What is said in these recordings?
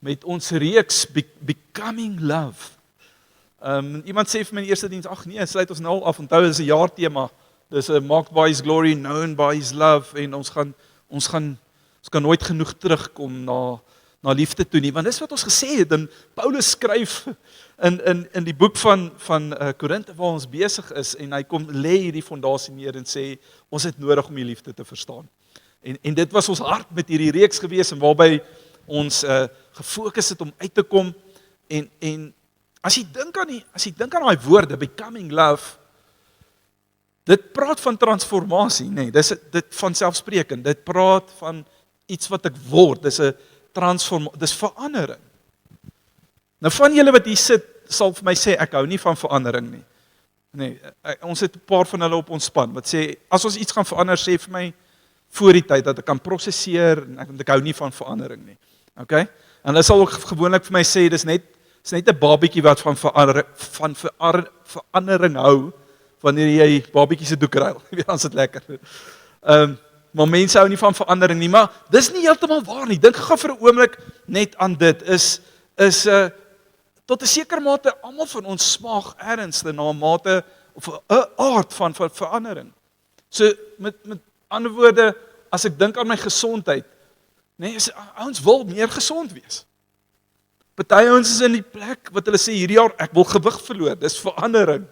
met ons reeks Becoming Love. Iemand sê vir my in die eerste diens, ag nee, sluit ons nou al af, onthou, dis 'n jaartema, dis 'n Marked by His Glory, Known by His Love, en ons kan nooit genoeg terugkom na liefde toe nie, want dis wat ons gesê het, en Paulus skryf in die boek van Korinte waar ons besig is, en hy kom lê hierdie fondasie neer en sê, ons het nodig om die liefde te verstaan. En dit was ons hart met hierdie reeks gewees, en waarby ons gefokus het om uit te kom, en as jy dink aan daai woorde, Becoming Love, dit praat van transformasie, nee, dit van selfspreekend, dit praat van iets wat ek word, dis 'n transformasie, dis verandering. Nou van julle wat hier sit, sal vir my sê, ek hou nie van verandering nie. Nee, ons het 'n paar van hulle op ons span, wat sê, as ons iets gaan verander, sê vir my voor die tyd, dat ek kan prosesseer, en ek hou nie van verandering nie. Okay? En hulle sal ook gewoonlik vir my sê, dis net 'n babietjie wat van verandering hou, wanneer jy babietjie se doek ruil. Weet, dan is dit lekker. Maar mense hou nie van verandering nie, maar dis nie heeltemal waar nie. Dink gou vir 'n oomblik net aan dit, is tot 'n sekere mate, almal van ons smaak ergens na 'n mate, of 'n aard van verandering. So, met ander woorde, as ek dink aan my gesondheid, nee, ons wil meer gesond wees. Party ons is in die plek wat hulle sê hierdie jaar, ek wil gewig verloor, dis verandering.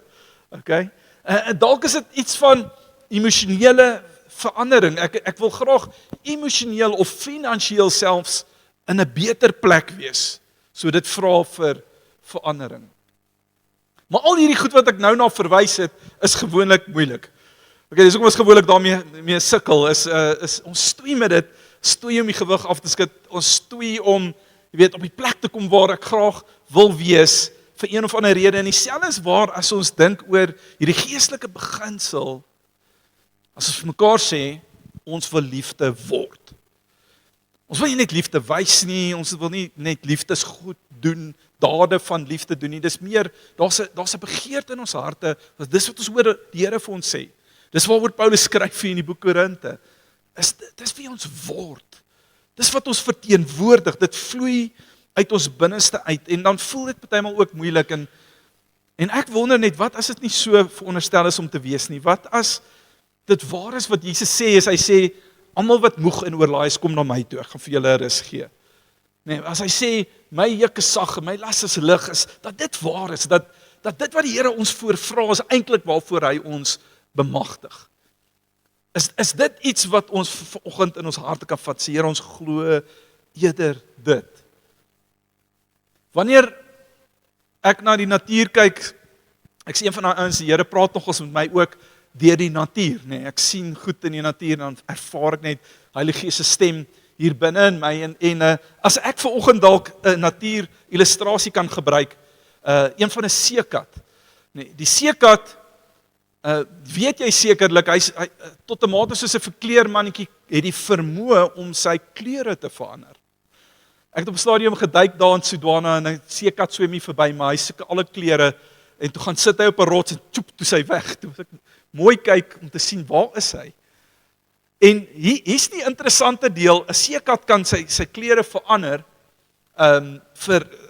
Okay? En dalk is dit iets van emosionele verandering. Ek wil graag emosioneel of finansiëel selfs in 'n beter plek wees. So dit vra vir verandering. Maar al hierdie goed wat ek nou na verwys het, is gewoonlik moeilik. Okay, dis ook ons gewoonlik daarmee sukkel, is ons stoei met dit, stoei om die gewig af te skud, ons stoei om, jy weet, op die plek te kom waar ek graag wil wees, vir een of ander rede, en dieselfde is waar as ons dink oor hierdie geestelike beginsel, as ons vir mekaar sê, ons wil liefde word. Ons wil nie net liefde wys nie, ons wil nie net liefdesgoed doen, dade van liefde doen nie, dis meer, daar's 'n begeerte in ons harte, dis wat ons hoor die Here vir ons sê. Dis waaroor Paulus skryf in die boek Korinte, dis wie ons word. Dis wat ons verteenwoordig, dit vloei uit ons binneste uit, en dan voel dit partymal ook moeilik, en ek wonder net, wat as dit nie so veronderstel is om te wees nie, wat as dit waar is wat Jesus sê, hy sê, almal wat moeg en oorlaai is, kom na my toe, ek gaan vir julle rus gee. Nee, as hy sê, my juk is sag en my las is lig, is dat dit waar is, dat dit wat die Here ons voorvra is eintlik waarvoor hy ons bemagtig. Is dit iets wat ons vanoggend in ons harte kan vat, sê Here, ons glo eerder dit. Wanneer ek na die natuur kyk, ek sien een van daai ouens, die Here praat nogals met my ook deur die natuur, nee, ek sien goed in die natuur, dan ervaar ek net Heilige Gees se stem hier binne in my, en as ek vanoggend dalk 'n natuur illustrasie kan gebruik, een van 'n seekat. Nee, die seekat, weet jy sekerlik, hy tot 'n mate soos 'n verkleermannetjie, het die vermoë om sy kleure te verander. Ek het op 'n stadium geduik daar in Sudwana, en 'n seekat swem hier verby, maar hy soek alle kleure, en toe gaan sit hy op 'n rots, en tjoep, toe sy weg, toe ek mooi kyk om te sien, waar is hy? En hier's die interessante deel, 'n seekat kan sy kleure verander,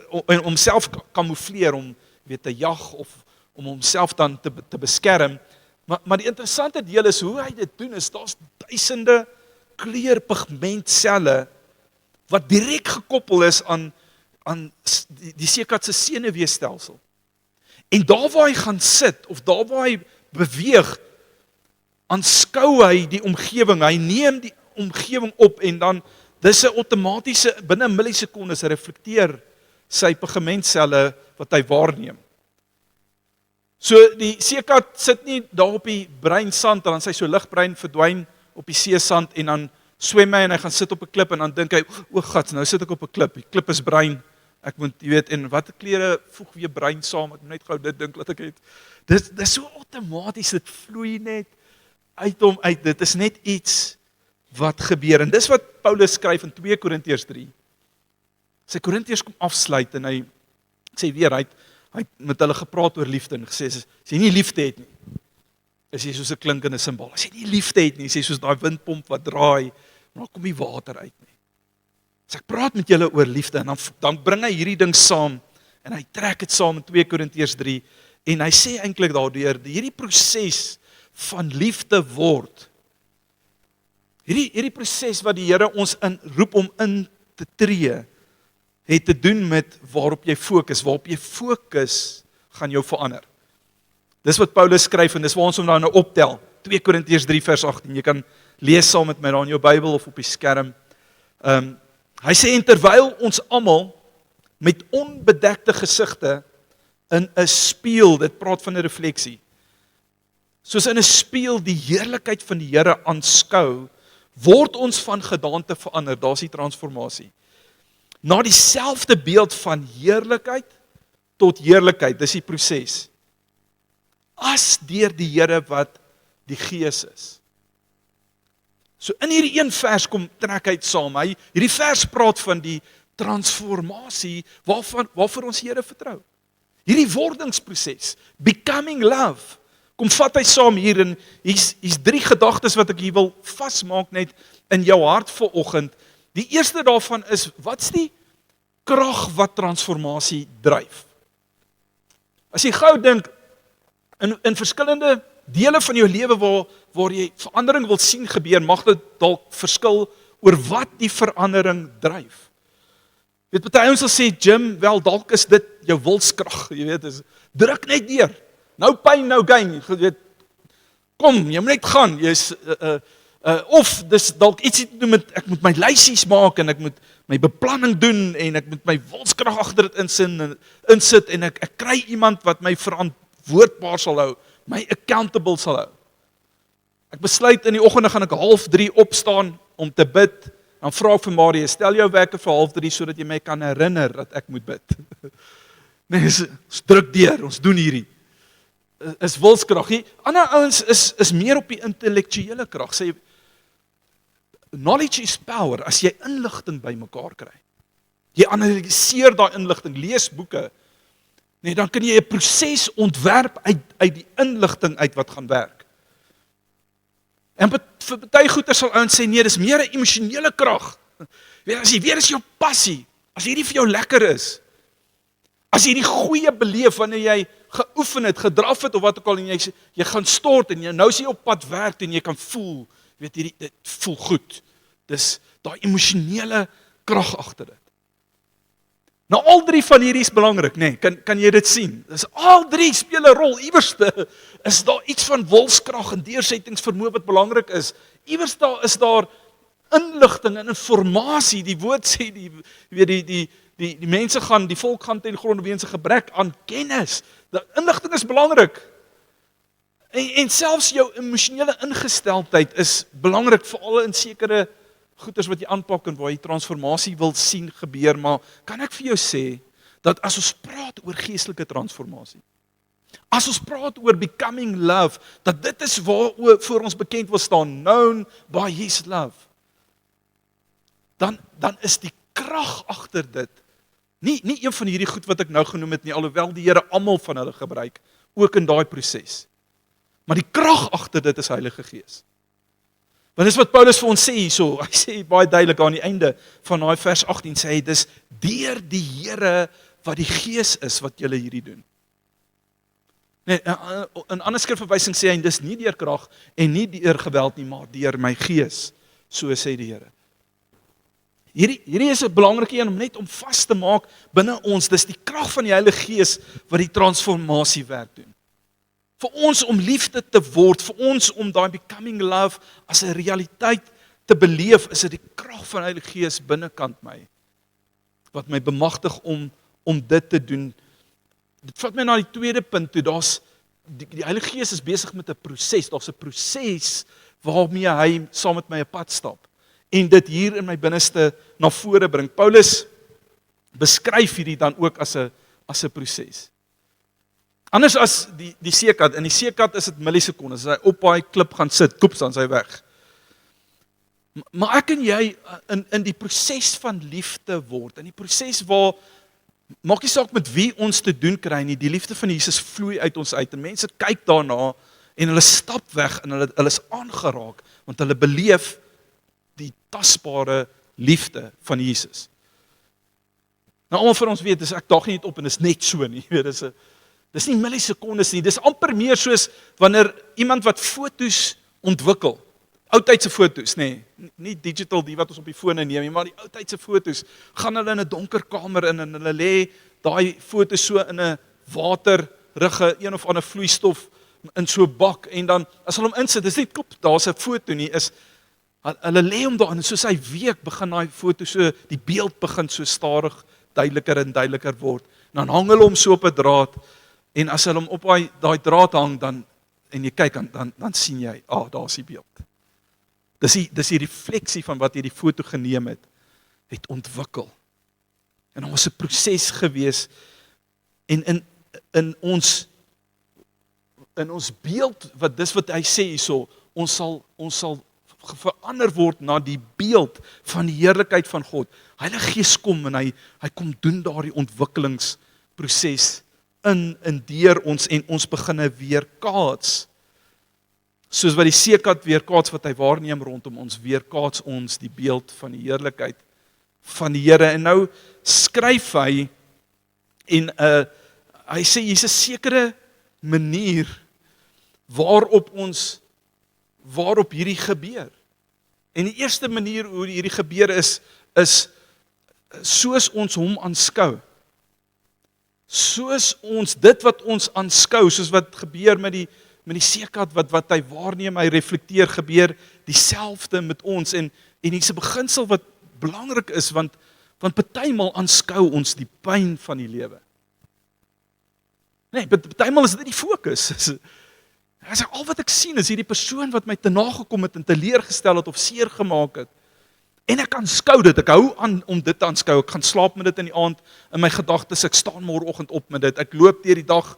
om homself kamoufleer, om weet te jag, of om homself dan te beskerm, maar die interessante deel is, hoe hy dit doen, is daar's duisende kleurpigmentselle, wat direk gekoppel is aan die seekat se senuweestelsel. En daar waar hy gaan sit, of daar waar hy beweeg, aanskou hy die omgewing, hy neem die omgewing op, en dan, dis 'n outomatiese, binne 'n millisekondes, reflekteer sy pigmentselle wat hy waarneem. So die seekat sit nie daar op die breinsand, en dan sy so ligbrein verdwyn op die seesand, en dan swem hy, en hy gaan sit op 'n klip, en dan dink hy, o gats, nou sit ek op 'n klip, die klip is brein, ek moet, jy weet, en watter kleure voeg weer brein saam, ek moet net gou dit dink, dat ek het, dis so outomaties, dit vloei net uit hom uit, dit is net iets wat gebeur, en dis wat Paulus skryf in 2 Korintiërs 3, sy Korintiërs kom afsluit, en hy sê weer, hy het met hulle gepraat oor liefde, en gesê, as jy nie liefde het nie, is jy soos 'n klinkende simbaal, as jy nie liefde het nie, is jy soos daai windpomp wat draai, maar dan kom die water uit nie. As ek praat met julle oor liefde, en dan bring hy hierdie ding saam, en hy trek dit saam in 2 Korintiërs 3, en hy sê eintlik daardeur, hierdie proses van liefde word, hierdie proses wat die Here ons roep om in te tree, het te doen met waarop jy fokus gaan jou verander. Dis wat Paulus skryf, en dis waar ons hom nou optel, 2 Korintiërs 3 vers 18, jy kan lees saam met my daar in jou Bybel of op die skerm. Hy sê, en terwyl ons almal met onbedekte gesigte in 'n spieël, dit praat van 'n refleksie, soos in 'n spieël die heerlikheid van die Here aanskou, word ons van gedaante verander, daar's die transformasie, na dieselfde beeld van heerlikheid tot heerlikheid, dis die proses, as deur die Here wat die Gees is. So in hierdie een vers kom trek hy saam, hierdie vers praat van die transformasie waarvoor ons Here vertrou. Hierdie wordingsproses, becoming love, kom vat hy saam hier, en hier's 3 gedagtes wat ek hier wil vasmaak net in jou hart vanoggend. Die eerste daarvan is, wat's die krag wat transformasie dryf? As jy gou dink, in verskillende dele van jou lewe waar jy verandering wil sien gebeur, mag dit dalk verskil oor wat die verandering dryf. Weet, party ouens sal sê, Jim, wel dalk is dit jou wilskrag, jy weet, is druk net deur. Nou pyn, nou gain, jy weet. Kom, jy moet net gaan. Jy's of dis dalk ietsie te doen met ek moet my lysies maak en ek moet my beplanning doen en ek moet my wilskrag agter dit insit en ek kry iemand wat my verantwoordbaar sal hou, my accountable sal hou. Ek besluit in die oggende gaan ek 2:30 opstaan om te bid. Dan vra ek vir Marie, stel jou wekker vir 2:30 sodat jy my kan herinner dat ek moet bid. Nee, ons druk deur, ons doen hierdie. Is wilskrag. Ander ouens is meer op die intellektuele krag. Sê knowledge is power. As jy inligting bymekaar kry, jy analiseer daai inligting, lees boeke, nee, dan kan jy 'n proses ontwerp uit die inligting uit wat gaan werk. En vir party goeie sal ouens sê, nee, dis meer 'n emosionele krag. As jy weet, is jou passie, as hierdie vir jou lekker is, as jy die goeie beleef wanneer jy geoefen het, gedraf het of wat ook al, en jy gaan stort en nou is jy op pad werk en jy kan voel, weet jy, dit voel goed. Dis daai emosionele krag agter dit. Nou al 3 van hierdie is belangrik, nee, kan jy dit sien? Dis al 3 speel 'n rol. Iewers is daar iets van wilskrag en deursettingsvermoë wat belangrik is. Iewers is daar inligting en informasie. Die woord sê die mense gaan, die volk gaan ten gronde weens 'n gebrek aan kennis. Die inligting is belangrik. En selfs jou emosionele ingesteldheid is belangrik, veral in sekere goeders wat jy aanpak en waar jy transformasie wil sien gebeur, maar kan ek vir jou sê, dat as ons praat oor geestelike transformasie, as ons praat oor becoming love, dat dit is voor ons bekend wil staan, known by his love, dan is die krag agter dit, nie een van hierdie goed wat ek nou genoem het nie, alhoewel die Here almal van hulle gebruik, ook in daai proses. Maar die krag agter dit is Heilige Gees. Want dis wat Paulus vir ons sê hierso, hy sê baie duidelik aan die einde van daai vers 18, sê hy, dis deur die Here wat die Gees is wat julle hierdie doen. Nee, in ander skrifverwysing sê hy, dis nie deur krag en nie deur geweld nie, maar deur my Gees, so sê die Here. Hierdie is 'n belangrike een om net om vas te maak binne ons, dis die krag van die Heilige Gees wat die transformasie werk doen. Vir ons om liefde te word, vir ons om daai becoming love as 'n realiteit te beleef, is dit die krag van die Heilige Gees binnekant my, wat my bemagtig om dit te doen. Dit vat my na die tweede punt toe, die Heilige Gees is besig met 'n proses, daar's 'n proses waarmee hy saam met my 'n pad stap, en dit hier in my binneste na vore bring. Paulus beskryf hierdie dan ook as 'n proses. Anders as die seekat, in die seekat is dit millisekondes, as hy op daai klip gaan sit, koeps, dan is hy weg. Maar ek en jy, in die proses van liefde word, in die proses waar, maak nie saak met wie ons te doen kry nie, die liefde van Jesus vloei uit ons uit, en mense kyk daarna, en hulle stap weg, en hulle is aangeraak, want hulle beleef die tasbare liefde van Jesus. Nou almal van ons weet, dis ek daag nie net op en dis net so nie. Jy weet, dis nie millisekondes nie, dis amper meer soos wanneer iemand wat fotos ontwikkel, oudtydse fotos, nie digital die wat ons op die fone neem nie, maar die oudtydse fotos, gaan hulle in 'n donker kamer in en hulle lê daai fotos so in 'n waterrige, een of ander vloeistof in so 'n bak, en dan, as hulle hom insit, dis nie klop, daar's 'n foto nie, hulle lê hom daar, en soos hy week, begin daai foto so, die beeld begin so stadig, duideliker en duideliker word, dan hang hulle hom so op 'n draad, en as hulle hom op daai draad hang, dan, en jy kyk, dan sien jy, daar's die beeld. Dis die refleksie van wat jy die foto geneem het ontwikkel. En daar was 'n proses gewees, en in ons beeld, wat hy sê hierso, ons sal verander word na die beeld van die heerlikheid van God. Heilige Gees kom en hy kom doen daardie ontwikkelingsproses in deur ons, en ons beginne weerkaats. Soos wat die seekat weerkaats wat hy waarneem rondom ons, weerkaats ons die beeld van die heerlikheid van die Here. En nou skryf hy, en hy sê hier's 'n sekere manier waarop hierdie gebeur. En die eerste manier hoe hierdie gebeur is soos ons hom aanskou. Soos ons dit wat ons aanskou, soos wat gebeur met die seekat wat hy waarneem, hy reflekteer, gebeur dieselfde met ons. En hier's 'n beginsel wat belangrik is, want partymal aanskou ons die pyn van die lewe. Partymal is dit die fokus. Al wat ek sien is hierdie persoon wat my te nagekom het en teleurgestel het of seer gemaak het. En ek aanskou dit, ek hou aan om dit te aanskou. Ek gaan slaap met dit in die aand in my gedagtes, ek staan môreoggend op met dit. Ek loop deur die dag,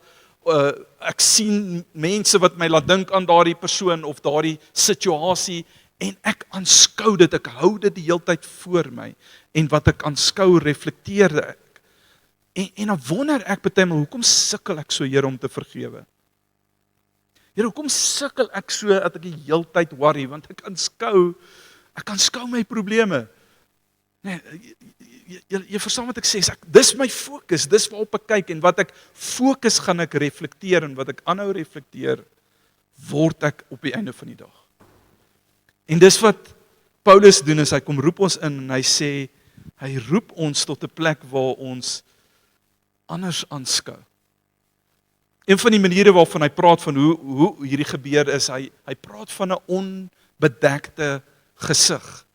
ek sien mense wat my laat dink aan daardie persoon of daardie situasie, en ek aanskou dit, ek hou dit die hele tyd voor my, en wat ek aanskou, reflekteer ek. En dan wonder ek partymal, hoekom sukkel ek so, Here, om te vergewe? Here, hoekom sukkel ek so, dat ek die hele tyd worry, want ek aanskou my probleme. Jy verstaan wat ek sê, dis my fokus, dis waarop ek kyk, en wat ek fokus gaan ek reflekteer, en wat ek aanhou reflekteer, word ek op die einde van die dag. En dis wat Paulus doen, is hy kom roep ons in, en hy sê, hy roep ons tot 'n plek waar ons anders aanskou. Een van die maniere waarvan hy praat van hoe hierdie gebeur is, hy praat van 'n onbedekte gesig.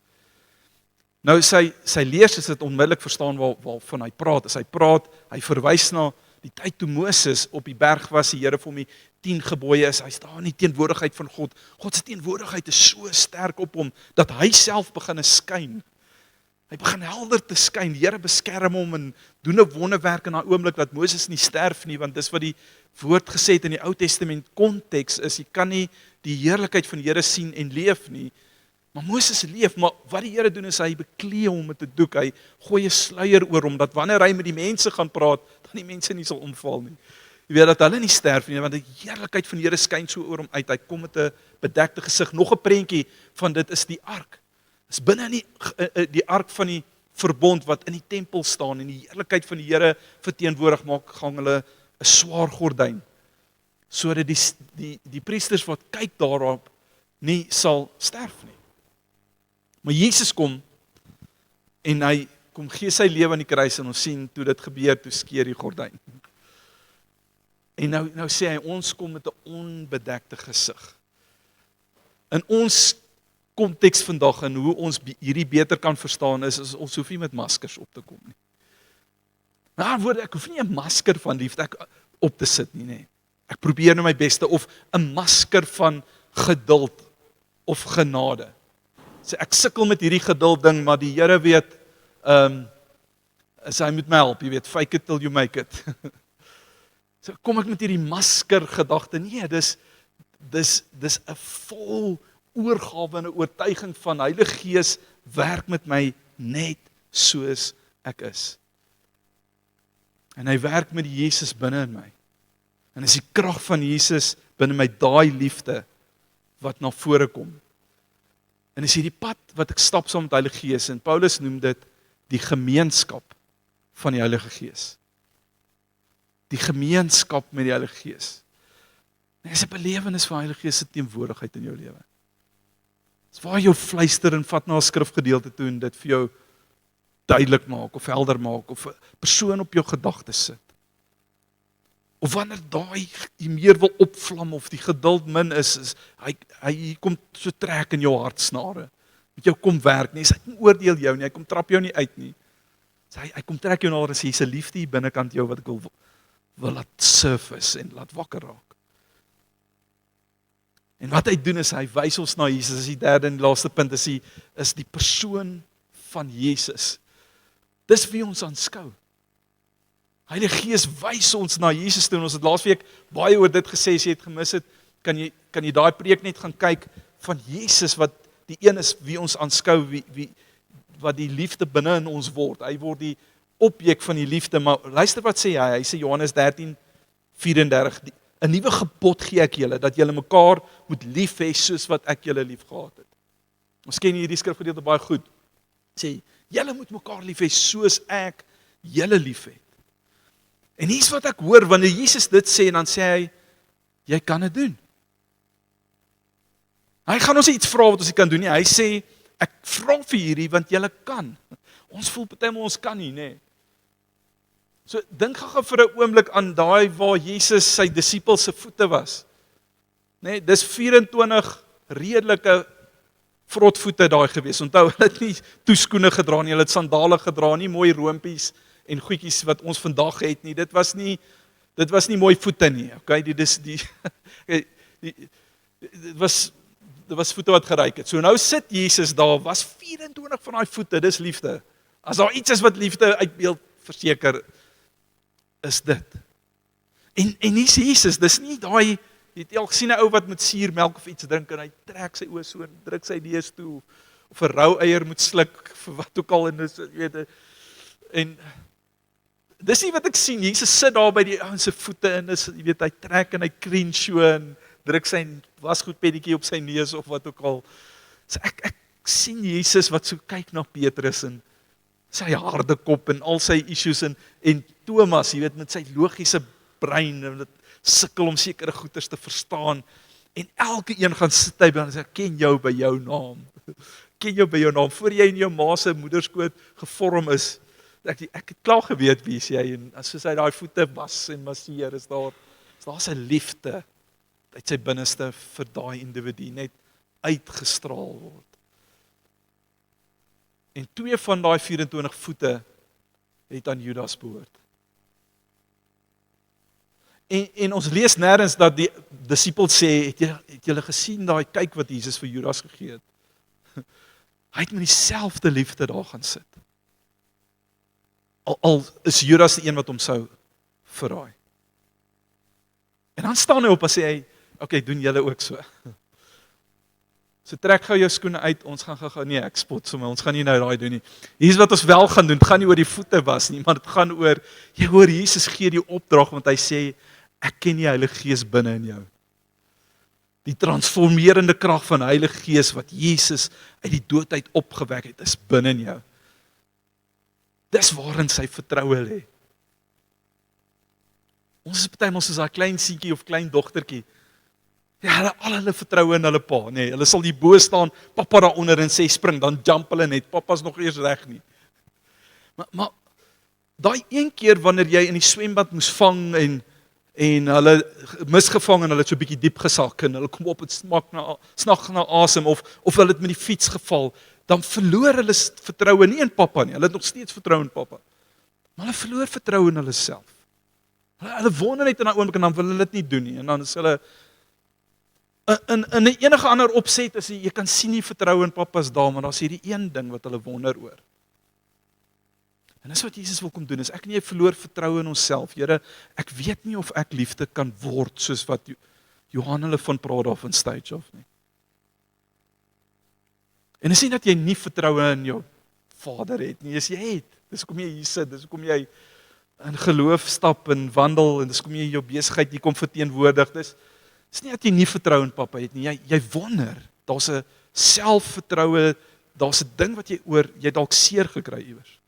Nou sy lees is dit onmiddellik verstaan waarvan hy praat. As hy verwys na die tyd toe Moses op die berg was, die Here vir hom die 10 gebooie is, hy staan in die teenwoordigheid van God. God se teenwoordigheid is so sterk op hom, dat hy self begin skyn. Hy begin helder te skyn, die Here beskerm hom en doen 'n wonderwerk in daai oomblik dat Moses nie sterf nie, want dis wat die woord gesê het in die Ou Testament konteks is, jy kan nie die heerlikheid van die Here sien en leef nie, maar Moses leef, maar wat die Here doen is, hy beklee hom met 'n doek, hy gooi 'n sluier oor hom, dat wanneer hy met die mense gaan praat, dan die mense nie sal omval nie. Jy weet dat hulle nie sterf nie, want die heerlikheid van die Here skyn so oor hom uit, hy kom met 'n bedekte gesig. Nog 'n prentjie van dit is die ark. Is binne die ark van die verbond wat in die tempel staan en die heerlikheid van die Here verteenwoordig maak, gang hulle 'n swaar gordyn, sodat die priesters wat kyk daarop nie sal sterf nie. Maar Jesus kom en hy kom gee sy lewe aan die kruis, en ons sien toe dit gebeur, toe skeer die gordyn. En nou sê hy, ons kom met 'n onbedekte gesig. In ons konteks vandag en hoe ons hierdie beter kan verstaan is ons hoef nie met maskers op te kom nie. Nou woorde, ek hoef nie 'n masker van liefde op te sit nie. Ek probeer nou my beste, of 'n masker van geduld of genade. So ek sukkel met hierdie geduld ding, maar die Here weet, hy moet my help, jy weet, fake it till you make it. So kom ek met hierdie masker gedagte, nee, dis 'n vol oorgawe en 'n oortuiging van Heilige Gees werk met my net soos ek is. En hy werk met die Jesus binne in my. En is die krag van Jesus binne my, daai liefde wat na vore kom. En dis hierdie pad wat ek stap saam met die Heilige Gees, en Paulus noem dit die gemeenskap van die Heilige Gees. Die gemeenskap met die Heilige Gees. Dit is 'n belewenis van die Heilige Gees se teenwoordigheid in jou lewe. Dis waar jou fluister en vat na 'n skrifgedeelte toe en dit vir jou duidelik maak of helder maak of 'n persoon op jou gedagtes sit. Of wanneer daai jy meer wil opvlam of die geduld min is hy kom so trek in jou hartsnare. Met jou kom werk nie, hy oordeel jou nie, hy kom trap jou nie uit nie. So hy kom trek jou nader en sê hier's 'n liefde hier binnekant jou wat ek wil laat surface en laat wakker raak. En wat hy doen is hy wys ons na Jesus. Dis die derde en laaste punt is die persoon van Jesus. Dis wie ons aanskou. Heilige Gees wys ons na Jesus toe. Ons het laasweek baie oor dit gesê, as jy het gemis het, kan jy daai preek net gaan kyk van Jesus wat die een is wie ons aanskou, wat die liefde binne in ons word. Hy word die objek van die liefde, maar luister wat sê hy sê Johannes 13:34, 'n nuwe gebod gee ek julle, dat julle mekaar moet lief hê soos wat ek julle lief gehad het. Ons ken hierdie skrifgedeelte baie goed. Sê, julle moet mekaar lief hê soos ek julle lief het. En hier's wat ek hoor, wanneer Jesus dit sê, en dan sê hy, jy kan dit doen. Hy gaan ons iets vra wat ons nie kan doen nie. Hy sê, ek vra vir hierdie, want julle kan. Ons voel partymal ons kan nie, nê. So, dink gou vir 'n oomblik aan daai waar Jesus sy disippels se voete was. Nê, dis 24 redelike vrotvoete daai gewees. Onthou, hulle het nie toeskoene gedra nie, hulle het sandale gedra, nie mooi roompies en goedjies wat ons vandag het nie. Dit was nie mooi voete nie. Okay, dit was voete wat geryk het. So nou sit Jesus daar, was 24 van daai voete, dis liefde. As daar iets is wat liefde uitbeeld, verseker is dit. En hier's Jesus, dis nie daai, jy het al gesien 'n ou wat met suurmelk of iets drink en hy trek sy oë so en druk sy neus toe, of 'n rou eier moet sluk vir wat ook al, en dis, jy weet, en dis nie wat ek sien. Jesus sit daar by die ouens se voete en is, jy weet, hy trek en hy krien so en druk sy wasgoedpennetjie op sy neus of wat ook al. So ek sien Jesus wat so kyk na Petrus en sy harde kop en al sy issues en Thomas, jy weet, met sy logiese brein en dit sukkel om sekere goeters te verstaan. En elke een gaan sit hy by en sê, ken jou by jou naam. Ken jou by jou naam. Voor jy in jou ma se moederskoot gevorm is, ek het klaar geweet wie is jy, en soos hy daai voete was en masseer, is daar sy liefde uit sy binneste vir daai individu net uitgestraal word. En 2 van daai 24 voete het aan Judas behoort. En ons lees nêrens dat die disipels sê, het julle gesien daai kyk wat Jesus vir Judas gegee het? Hy het met dieselfde liefde daar gaan sit. Al is Judas die een wat hom sou verraai. En dan staan hy op en sê hy, okay, doen julle ook so. So trek gou jou skoene uit, ons gaan gou, nee, ek spot sommer, ons gaan nie nou daai doen nie. Hier's wat ons wel gaan doen, dit gaan nie oor die voete was nie, maar dit gaan oor, jy hoor, Jesus gee die opdrag, want hy sê, ek ken die Heilige Gees binne in jou. Die transformerende krag van die Heilige Gees wat Jesus uit die dood uit opgewek het, is binne in jou. Dis waarin sy vertroue lê. Ons is partymal soos daai klein seentjie of klein dogtertjie. Ja, hulle vertroue in hulle pa, nee, hulle sal die bo staan, pappa daaronder en sê spring, dan jump hulle net, pappa's nog eers reg nie. Maar daai een keer wanneer jy in die swembad moes vang en hulle misgevang en hulle het so 'n bietjie diep gesak en hulle kom op en snag na asem of hulle het met die fiets geval, dan verloor hulle vertroue nie in pappa nie. Hulle het nog steeds vertrou in pappa. Maar hulle verloor vertroue in hulle self. Hulle wonder net in daai oomblik en dan wil hulle dit nie doen nie. En dan is hulle in enige ander opset as jy kan sien nie vertroue in pappa's daar, maar daar's hierdie een ding wat hulle wonder oor. En dis wat Jesus wil kom doen, is ek en jy verloor vertroue in onsself. Here, ek weet nie of ek liefde kan word, soos wat Johan hulle van praat daar van stage af nie. En dis nie dat jy nie vertroue in jou Vader het nie, as jy het. Dis hoekom jy hier sit, dis hoekom jy in geloof stap en wandel, en dis hoekom jy jou besigheid hier kom verteenwoordig. Dis nie dat jy nie vertrou in pappa het nie, jy wonder, daar's 'n selfvertroue, daar's 'n ding wat jy dalk seer gekry iewers.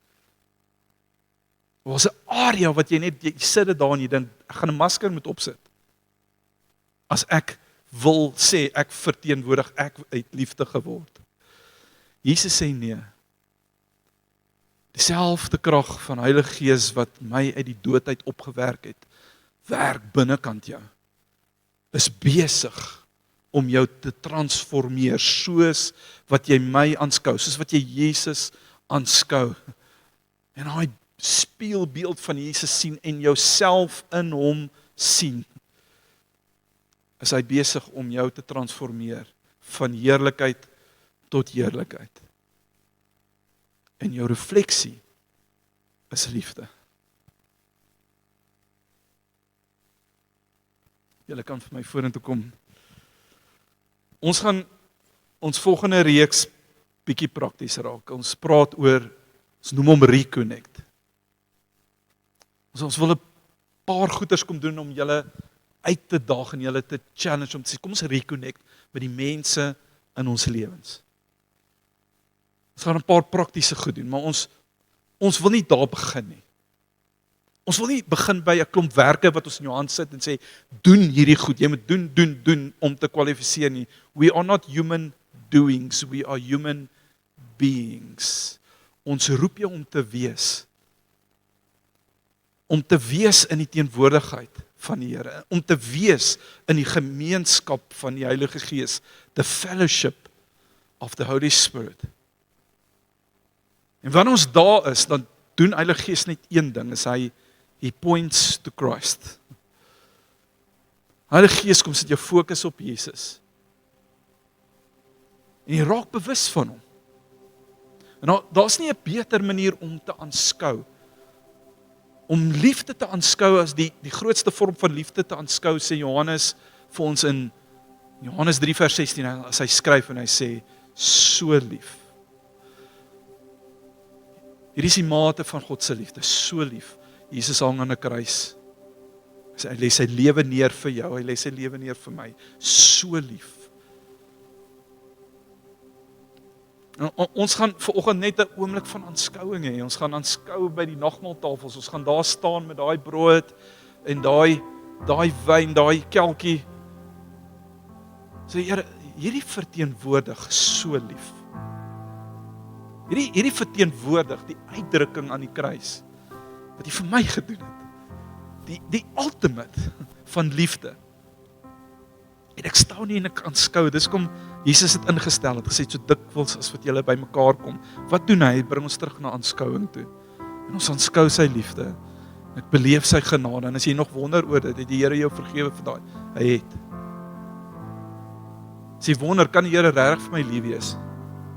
Daar's 'n area wat jy sit dit daar en jy dink, ek gaan 'n masker moet opsit. As ek wil sê, ek verteenwoordig, ek het liefde geword. Jesus sê nee. Dieselfde krag van Heilige Gees wat my uit die dood uit opgewerk het, werk binnekant jou. Is besig om jou te transformeer, soos wat jy my aanskou, soos wat jy Jesus aanskou. En daai spieelbeeld van Jesus sien en jouself in hom sien, is hy besig om jou te transformeer van heerlikheid tot heerlikheid. En jou refleksie is liefde. Julle kan vir my vorentoe kom. Ons gaan ons volgende reeks bietjie prakties raak. Ons praat oor, ons noem hom Reconnect. Ons wil 'n paar goeders kom doen om julle uit te daag en julle te challenge om te sê, kom ons reconnect met die mense in ons lewens. Ons gaan 'n paar praktiese goed doen, maar ons wil nie daar begin nie. Ons wil nie begin by 'n klomp werke wat ons in jou hand sit en sê, doen hierdie goed, jy moet doen om te kwalifiseer nie. We are not human doings, we are human beings. Ons roep jou om te wees. Om te wees in die teenwoordigheid van die Here, om te wees in die gemeenskap van die Heilige Gees, the fellowship of the Holy Spirit. En wanneer ons daar is, dan doen Heilige Gees net een ding, is he points to Christ. Heilige Gees kom sit jou fokus op Jesus. En jy raak bewus van hom. En daar's nie 'n beter manier om te aanskou. Om liefde te aanskou as die grootste vorm van liefde te aanskou, sê Johannes vir ons in Johannes 3 vers 16, as hy skryf en hy sê, so lief. Hier is die mate van God se liefde, so lief. Jesus hang aan 'n kruis. Hy lê sy lewe neer vir jou, hy lê sy lewe neer vir my. So lief. Ons gaan vanoggend net 'n oomblik van aanskouing hê. Ons gaan aanskou by die nagmaaltafels. Ons gaan daar staan met daai brood en daai wyn, daai kelkie. Sê Here, hierdie verteenwoordig so lief. Hierdie verteenwoordig die uitdrukking aan die kruis wat hy vir my gedoen het. Die ultimate van liefde. En ek staan nie en ek aanskou, dis kom Jesus het ingestel, het gesê so dikwels as wat julle by mekaar kom. Wat doen hy? Hy bring ons terug na aanskouing toe. En ons aanskou sy liefde. Ek beleef sy genade. En as jy nog wonder oor dit, het die Here jou vergewe vir daai. Hy het. As jy wonder, kan die Here regtig vir my lief wees?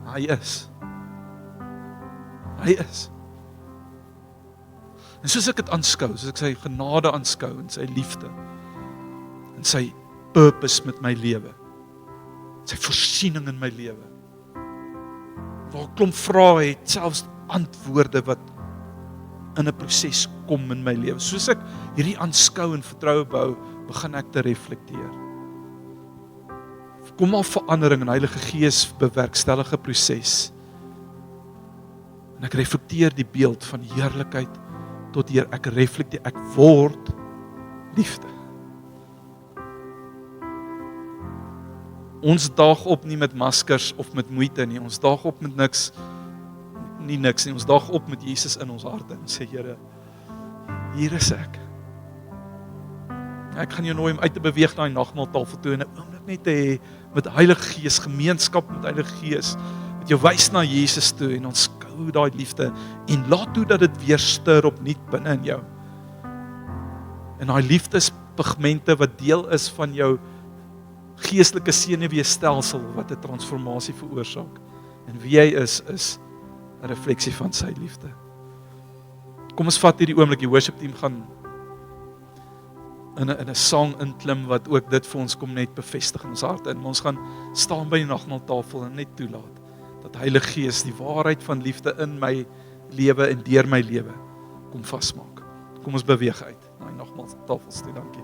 Hy is. Hy is. En soos ek dit aanskou, soos ek sy genade aanskou en sy liefde en sy purpose met my lewe, sy voorsiening in my lewe, waar 'n klomp vrae het, selfs antwoorde wat in 'n proses kom in my lewe. Soos ek hierdie aanskou en vertroue bou, begin ek te reflekteer. Kom al verandering in Heilige Gees bewerkstellig 'n proses. En ek reflekteer die beeld van heerlikheid tot hier, ek reflekteer, ek word liefde. Ons daag op nie met maskers of met moeite nie, ons daag op met niks nie, ons daag op met Jesus in ons harte en sê, Here, hier is ek. Ek gaan jou nooi om uit te beweeg na die nagmaaltafel toe en 'n oomblik net te hê met Heilige Gees, gemeenskap met Heilige Gees, met jou wys na Jesus toe en ons skou daai liefde en laat toe dat dit weer stuur opnuut binne in jou. En daai liefdespigmente wat deel is van jou geestelike senuweestelsel wat 'n transformasie veroorsaak. En wie hy is 'n refleksie van sy liefde. Kom ons vat hierdie oomblik, die worship team gaan in 'n sang inklim wat ook dit vir ons kom net bevestig in ons harte. En ons gaan staan by die nagmaaltafel en net toelaat dat Heilige Gees die waarheid van liefde in my lewe en deur my lewe kom vasmaak. Kom ons beweeg uit na die nagmaaltafels toe, dankie.